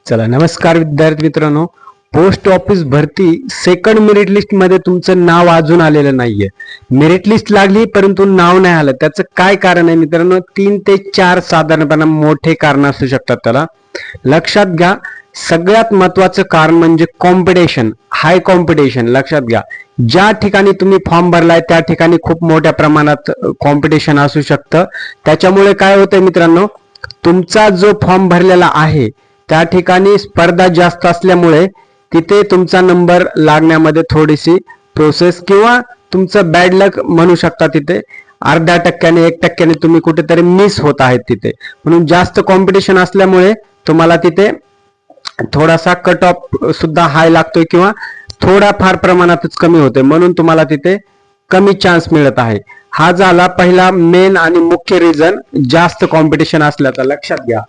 चला नमस्कार विद्यार्थी मित्रांनो, पोस्ट ऑफिस भरती सेकंड मेरिट लिस्ट मध्ये तुमचं नाव अजून आलेलं नाहीये. मेरिट लिस्ट लागली परंतु नाव नाही आलं. त्याचं काय कारण आहे मित्रांनो? 3 ते 4 साधारणपणे मोठे कारण असू शकतात. त्याला लक्षात घ्या. सगळ्यात महत्वाचं कारण म्हणजे कॉम्पिटिशन, हाय कॉम्पिटिशन. लक्षात घ्या, ज्या ठिकाणी तुम्ही फॉर्म भरलाय त्या ठिकाणी खूप मोठ्या प्रमाणात कॉम्पिटिशन असू शकतं. त्याच्यामुळे काय होतंय मित्रांनो, तुमचा जो फॉर्म भरलेला आहे त्या ठिकाणी स्पर्धा जास्त असल्यामुळे तिथे तुमचा नंबर लागण्यामध्ये थोडीशी प्रोसेस किंवा तुमचं बॅड लक म्हणू शकता. तिथे अर्ध्या टक्क्याने 1% तुम्ही कुठेतरी मिस होत आहेत तिथे. म्हणून जास्त कॉम्पिटिशन असल्यामुळे तुम्हाला तिथे थोडासा कट ऑफ सुद्धा हाय लागतोय किंवा थोडा फार प्रमाणातच कमी होते, म्हणून तुम्हाला तिथे कमी चान्स मिळत आहे. हा झाला पहिला मेन आणि मुख्य रिझन, जास्त कॉम्पिटिशन असल्याचा. लक्षात घ्या.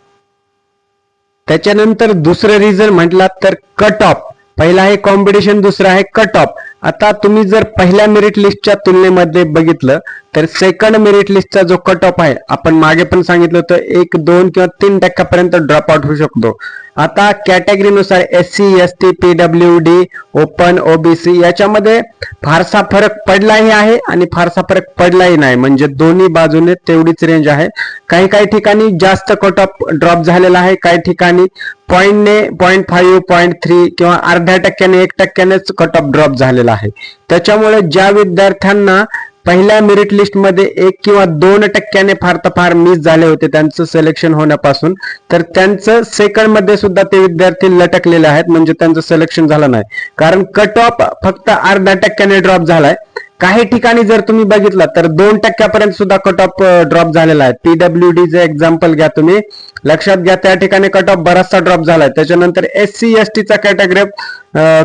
त्याच्यानंतर दुसरं रिझन म्हटलात तर कट ऑफ. पहिला आहे कॉम्पिटिशन, दुसरा आहे कट ऑफ. आता तुम्ही जर पहिल्या मेरिट लिस्टच्या तुलनेमध्ये बघितलं तर सेकंड मेरिट लिस्टचा जो कट ऑफ आहे, आपण मागे पण सांगितलं होतं 1, 2 किंवा 3% ड्रॉप आउट होऊ शकतो. आता कॅटेगरीनुसार SC, ST, PWD, open, OBC याच्यामध्ये फारसा फरक पडलाही आहे आणि फारसा फरक पडलाही नाही. म्हणजे दोन्ही बाजूने तेवढीच रेंज आहे. काही काही ठिकाणी जास्त कट ऑफ ड्रॉप झालेला आहे, काही ठिकाणी 0.5, 0.3 किंवा अर्ध्या टक्क्याने 1%नेच कट ऑफ ड्रॉप झालेला आहे. त्याच्यामुळे ज्या विद्यार्थ्यांना पहिल्या मेरिट लिस्ट मध्ये 1 किंवा 2% फार तर फार मिस झाले होते त्यांचं सिलेक्शन होण्यापासून, तर त्यांचं सेकंड मध्ये सुद्धा ते विद्यार्थी लटकलेले आहेत. म्हणजे त्यांचं सिलेक्शन झालं नाही, कारण कट ऑफ फक्त अर्ध्या टक्क्याने ड्रॉप झालाय. काही ठिकाणी जर तुम्ही बघितलं तर 2% सुद्धा कट ऑफ ड्रॉप झालेला आहे. PWD चे एक्झाम्पल घ्या तुम्ही, लक्षात घ्या, त्या ठिकाणी कट ऑफ बराचसा ड्रॉप झालाय. त्याच्यानंतर SC, ST चा कॅटेगरी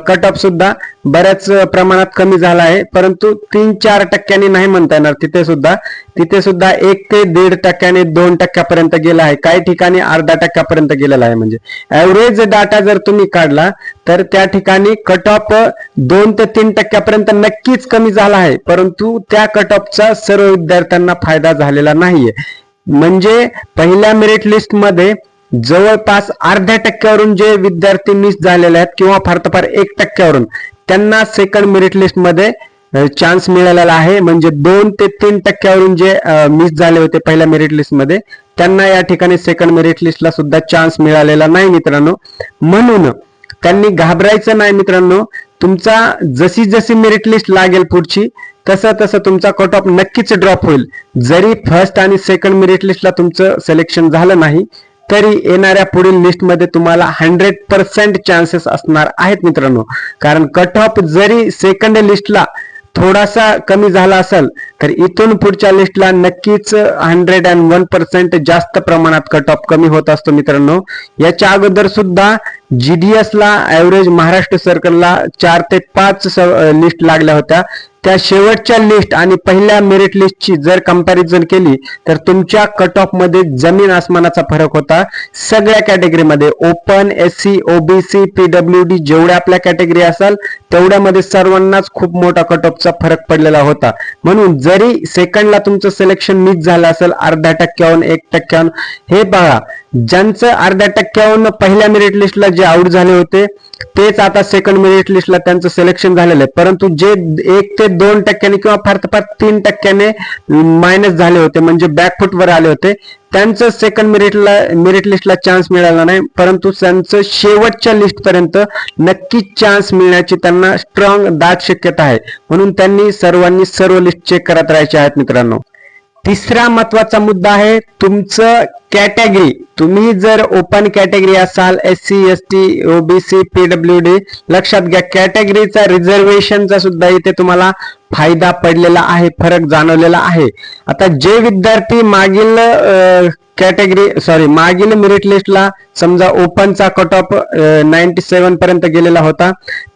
कट ऑफ सुद्धा बऱ्याच प्रमाणात कमी झाला आहे, परंतु 3-4% नाही म्हणता येणार. तिथे सुद्धा 1 ते 1.5%, 2% गेला आहे. काही ठिकाणी अर्ध्या टक्क्यापर्यंत गेलेला आहे. म्हणजे ऍव्हरेज डाटा जर तुम्ही काढला तर त्या ठिकाणी कट ऑफ 2 ते 3% नक्कीच कमी झाला आहे, परंतु त्या कट ऑफचा सर्व विद्यार्थ्यांना फायदा झालेला नाहीये. म्हणजे पहिल्या मेरिट लिस्ट मध्ये जवळपास अर्ध्या टक्क्यावरून जे विद्यार्थी मिस झालेले आहेत किंवा फार तर फार 1%वरून, त्यांना सेकंड मेरिट लिस्ट मध्ये चान्स मिळालेला आहे. म्हणजे 2 ते 3%वरून जे मिस झाले होते पहिल्या मेरिट लिस्ट मध्ये, त्यांना या ठिकाणी सेकंड मेरिट लिस्टला सुद्धा चान्स मिळालेला नाही मित्रांनो. म्हणून त्यांनी घाबरायचं नाही मित्रांनो. तुमचा जशी जशी मेरिट लिस्ट लागेल पुढची, तसं तसं तुमचा कट ऑफ नक्कीच ड्रॉप होईल. जरी फर्स्ट आणि सेकंड मेरिट लिस्टला तुमचं सिलेक्शन झालं नाही तरी येणाऱ्या पुढील लिस्टमध्ये तुम्हाला 100% चान्सेस असणार आहेत मित्रांनो. कारण कट ऑफ जरी सेकंड लिस्टला थोडासा कमी झाला असेल तर इथून पुढच्या लिस्टला नक्कीच 101% जास्त प्रमाणात कट ऑफ कमी होत असतो मित्रांनो. याच्या अगोदर सुद्धा GDS ला ऍव्हरेज महाराष्ट्र सर्कलला 4 ते 5 लिस्ट लागल्या होत्या. त्या शेवटच्या लिस्ट आणि पहिल्या मेरिट लिस्टची जर कंपॅरिझन केली तर तुमच्या कट ऑफ मध्ये जमीन आसमानाचा फरक होता. सगळ्या कॅटेगरीमध्ये ओपन, SC, OBC, PWD जेवढ्या आपल्या कॅटेगरी असाल तेवढ्यामध्ये सर्वांनाच खूप मोठा कट ऑफचा फरक पडलेला होता. म्हणून जरी सेकंडला तुमचं सिलेक्शन मिस झालं असेल अर्ध्या टक्क्याहून 1%, हे बघा, ज्यांचं अर्ध्या टक्क्याहून पहिल्या मेरिट लिस्टला जे आउट झाले होते तेच आता सेकंड मेरिट लिस्टला त्यांचं सिलेक्शन झालेलं आहे. परंतु जे 1 ते 2% किंवा फार तर फार 3% मायनस झाले होते, म्हणजे बॅकफुटवर आले होते, त्यांचं सेकंड मेरिट लिस्टला चान्स मिळाला नाही. परंतु त्यांचं शेवटच्या लिस्ट पर्यंत नक्कीच चान्स मिळण्याची त्यांना स्ट्रॉंग दाट शक्यता आहे. म्हणून त्यांनी सर्वांनी सर्व लिस्ट चेक करत राहायचे आहेत मित्रांनो. तिसरा महत्वाचा मुद्दा आहे तुमचं कॅटेगरी. तुम्ही जर ओपन कॅटेगरी असाल, SC, ST, OBC, PWD, लक्षात घ्या, कॅटेगरीचा रिझर्वेशनचा सुद्धा इथे तुम्हाला फायदा पडलेला आहे, फरक जाणवलेला आहे. आता जे विद्यार्थी मागील मेरिट लिस्टला समजा ओपनचा कट ऑफ 97 पर्यंत गेलेला होता,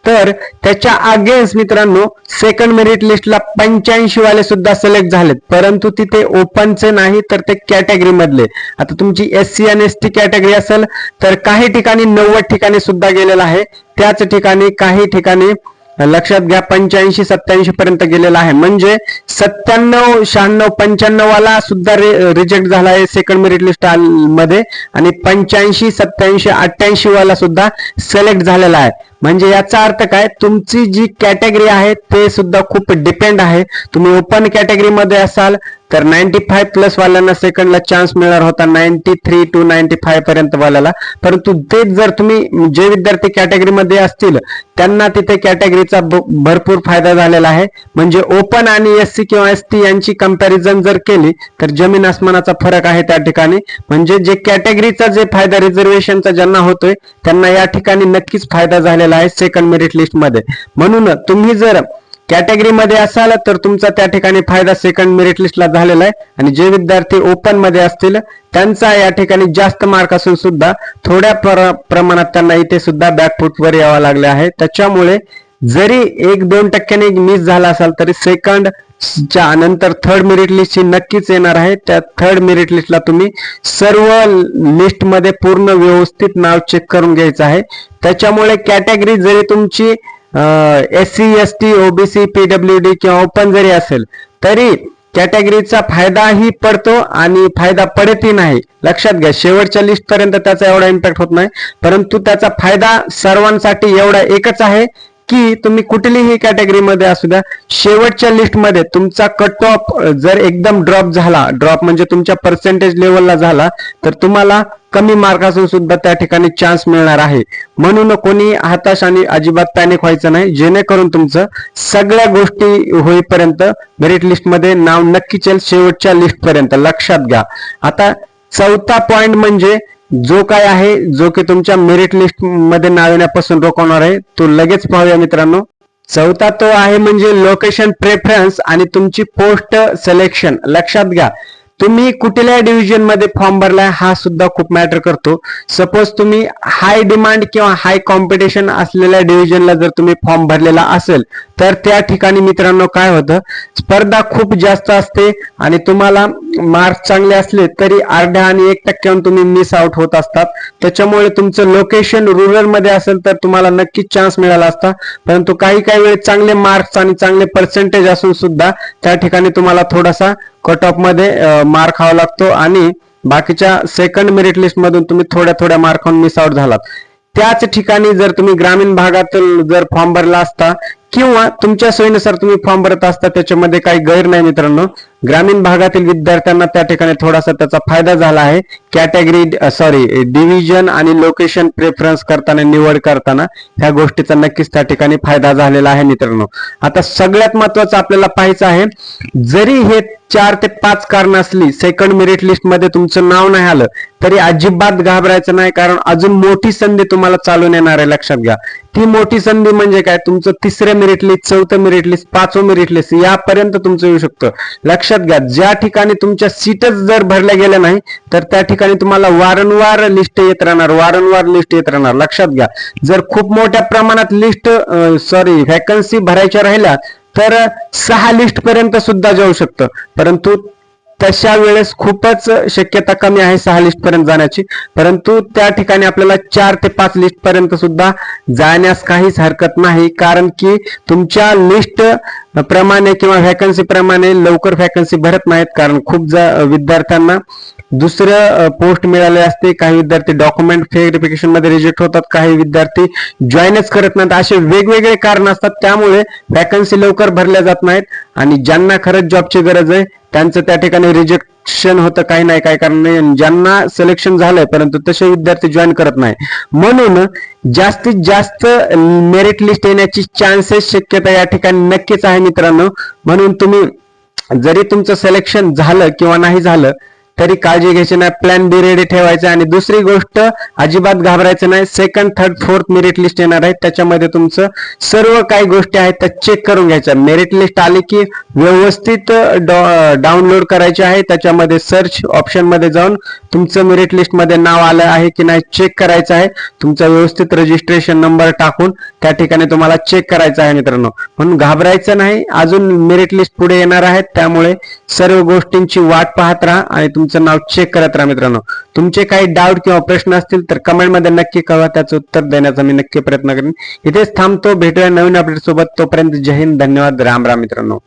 तर त्याच्या अगेन्स्ट मित्रांनो सेकंड मेरिट लिस्टला 85 वाले सुद्धा सिलेक्ट झालेत, परंतु तिथे ओपनचे नाही तर ते कॅटेगरी मधले. आता तुमची SC आणि ST कॅटेगरी असेल तर काही ठिकाणी 90 ठिकाणी सुद्धा गेलेला आहे. त्याच ठिकाणी काही ठिकाणी लक्षात घ्या 85-87 पर्यंत गेलेला आहे. म्हणजे 97, 96, 95 वाला सुद्धा रिजेक्ट झाला आहे सेकंड मेरिट लिस्ट मध्ये आणि 85, 87, 88 वाला सुद्धा सिलेक्ट झालेला आहे. म्हणजे याचा अर्थ काय, तुमची जी कॅटेगरी आहे ते सुद्धा खूप डिपेंड आहे. तुम्ही ओपन कॅटेगरी मध्ये असाल तर 95 प्लस वाल्यांना सेकंडला चान्स मिळणार होता 93 to 95 पर्यंत वाल्याला. परंतु तेच जर तुम्ही जे विद्यार्थी कॅटेगरी मध्ये असतील त्यांना तिथे कॅटेगरीचा भरपूर फायदा झालेला आहे. म्हणजे ओपन आणि एससी किंवा एसटी यांची कंपॅरिझन जर केली तर जमीन आसमानाचा फरक आहे त्या ठिकाणी. म्हणजे जे कॅटेगरीचा जे फायदा रिझर्वेशनचा ज्यांना होतोय त्यांना या ठिकाणी नक्कीच फायदा झालेला आहे सेकंड मेरिट लिस्ट मध्ये. म्हणून तुम्ही जर कॅटेगरी मध्ये असाल तर तुमचा त्या ठिकाणी फायदा सेकंड मेरिट लिस्टला झालेला आहे. आणि जे विद्यार्थी ओपन मध्ये असतील त्यांचा या ठिकाणी जास्त मार्क असून सुद्धा थोड्या प्रमाणात त्यांना इथे सुद्धा बॅकफुटवर यावं लागले आहे. त्याच्यामुळे जरी 1-2 टक्क्यांनी मिस झाला असाल तरी सेकंड च्या नंतर थर्ड मेरिट लिस्ट ही नक्कीच येणार आहे. त्या थर्ड मेरिट लिस्टला तुम्ही सर्व लिस्ट मध्ये पूर्ण व्यवस्थित नाव चेक करून घ्यायचं आहे. त्याच्यामुळे कॅटेगरी जरी तुमची SC ST OBC PWD किंवा ओपन जरी असेल तरी कॅटेगरीचा फायदाही पडतो आणि फायदा पडतही नाही. लक्षात घ्या, शेवटच्या लिस्ट पर्यंत त्याचा एवढा इम्पॅक्ट होत नाही, परंतु त्याचा फायदा सर्वांसाठी एवढा एकच आहे की तुम्ही कुठलीही कॅटेगरी मध्ये असू द्या, शेवटच्या लिस्ट मध्ये तुमचा कट ऑफ जर एकदम ड्रॉप म्हणजे तुमच्या पर्सेंटेज लेवलला झाला तर तुम्हाला कमी मार्क असून सुद्धा त्या ठिकाणी चान्स मिळणार आहे. म्हणून कोणी हताश आणि अजिबात पॅनिक व्हायचं नाही, जेणेकरून तुमचं सगळ्या गोष्टी होईपर्यंत मेरिट लिस्ट मध्ये नाव नक्कीच येईल शेवटच्या लिस्ट पर्यंत. लक्षात घ्या. आता चौथा पॉइंट म्हणजे जो काय आहे, जो की तुमच्या मेरिट लिस्ट मध्ये नाव येण्यापासून रोखवणार आहे, तो लगेच पाहूया मित्रांनो. चौथा तो आहे म्हणजे लोकेशन प्रेफरन्स आणि तुमची पोस्ट सिलेक्शन. लक्षात घ्या, तुम्ही कुठल्या डिव्हिजन मध्ये फॉर्म भरलाय हा सुद्धा खूप मॅटर करतो. सपोज तुम्ही हाय डिमांड किंवा हाय कॉम्पिटिशन असलेल्या डिव्हिजनला जर तुम्ही फॉर्म भरलेला असेल तर त्या ठिकाणी मित्रांनो काय होतं, स्पर्धा खूप जास्त असते आणि तुम्हाला मार्क्स चांगले असले तरी अर्ध्या आणि 1% तुम्ही मिस आउट होत असतात. त्याच्यामुळे तुमचं लोकेशन रुरल मध्ये असेल तर तुम्हाला नक्कीच चान्स मिळाला असता, परंतु काही वेळेस चांगले मार्क्स आणि चांगले पर्सेंटेज असून सुद्धा त्या ठिकाणी तुम्हाला थोडासा कट ऑफ मध्ये मार्क खावा लागतो आणि बाकीच्या सेकंड मेरिट लिस्ट मधून तुम्ही थोड्या मार्कावरून मिस आउट झालात. त्याच ठिकाणी जर तुम्ही ग्रामीण भागातील जर फॉर्म भरला असता किंवा तुमच्या सोयीनुसार तुम्ही फॉर्म भरत असता त्याच्यामध्ये काही गैर नाही मित्रांनो. ग्रामीण भागातील विद्यार्थ्यांना त्या ठिकाणी थोडासा त्याचा फायदा झाला आहे. डिव्हिजन आणि लोकेशन प्रेफरन्स करताना, निवड करताना ह्या गोष्टीचा नक्कीच त्या ठिकाणी फायदा झालेला आहे मित्रांनो. आता सगळ्यात महत्वाचं आपल्याला पाहायचं आहे, जरी हे 4 ते 5 कारण असली सेकंड मेरिट लिस्ट मध्ये तुमचं नाव नाही आलं तरी अजिबात घाबरायचं नाही, कारण अजून मोठी संधी तुम्हाला चालून येणार आहे. लक्षात घ्या, ती मोठी संधी म्हणजे काय, तुमचं 3रं मेरिट लिस्ट, 4थं मेरिट लिस्ट, 5वं मेरिट लिस्ट यापर्यंत तुमचं येऊ शकतं. लक्षात घ्या, ज्या ठिकाणी तुमच्या सीटच जर भरल्या गेल्या नाही तर त्या ठिकाणी तुम्हाला वारंवार लिस्ट येत राहणार. लक्षात घ्या, जर खूप मोठ्या प्रमाणात व्हॅकन्सी भरायच्या राहिल्या तर 6 लिस्ट पर्यंत सुद्धा जाऊ शकतं, परंतु तशा वेळेस खूपच शक्यता कमी आहे 6 लिस्ट पर्यंत जाण्याची. परंतु त्या ठिकाणी आपल्याला 4 ते 5 लिस्ट पर्यंत सुद्धा जाण्यास काहीच हरकत नाही, कारण की तुमच्या लिस्ट प्रमाणे किंवा व्हॅकन्सी प्रमाणे लवकर व्हॅकन्सी भरत नाहीत, कारण खूप विद्यार्थ्यांना दुसरं पोस्ट मिळाले असते. काही विद्यार्थी डॉक्युमेंट व्हेरिफिकेशन मध्ये रिजेक्ट होतात, काही विद्यार्थी जॉईनच करत नाहीत, असे वेगवेगळे कारण असतात. त्यामुळे व्हॅकन्सी लवकर भरल्या जात नाहीत आणि ज्यांना खरंच जॉबची गरज आहे त्यांचं त्या ठिकाणी रिजेक्शन होतं. काही नाही काय कारण नाही, ज्यांना सिलेक्शन झालंय परंतु तसे विद्यार्थी जॉईन करत नाही. म्हणून जास्तीत जास्त मेरिट लिस्ट येण्याची चान्सेस, शक्यता या ठिकाणी नक्कीच आहे मित्रांनो. म्हणून तुम्ही जरी तुमचं सिलेक्शन झालं किंवा नाही झालं तरी काळजी घ्यायची नाही, प्लॅन बी रेडी ठेवायचा. आणि दुसरी गोष्ट, अजिबात घाबरायचं नाही, second, third, fourth merit list येणार आहे, त्याच्यामध्ये तुमचं सर्व काही गोष्टी आहेत त्या चेक करून घ्यायच्या. मेरिट लिस्ट आली की व्यवस्थित डाउनलोड करायची आहे, त्याच्यामध्ये सर्च ऑप्शन मध्ये जाऊन तुमचं मेरिट लिस्ट मध्ये नाव आलं आहे की नाही चेक करायचं आहे. तुमचा व्यवस्थित रजिस्ट्रेशन नंबर टाकून त्या ठिकाणी तुम्हाला चेक करायचं आहे मित्रांनो. म्हणून घाबरायचं नाही, अजून मेरिट लिस्ट पुढे येणार आहेत, त्यामुळे सर्व गोष्टींची वाट पाहत राहा आणि तुमचं नाव चेक करत राहा मित्रांनो. तुमचे काही डाऊट किंवा प्रश्न असतील तर कमेंट मध्ये नक्की कळवा, त्याचं उत्तर देण्याचा मी नक्की प्रयत्न करेन. इथेच थांबतो, भेटूया नवीन अपडेट सोबत. तोपर्यंत जय हिंद, धन्यवाद, राम राम मित्रांनो.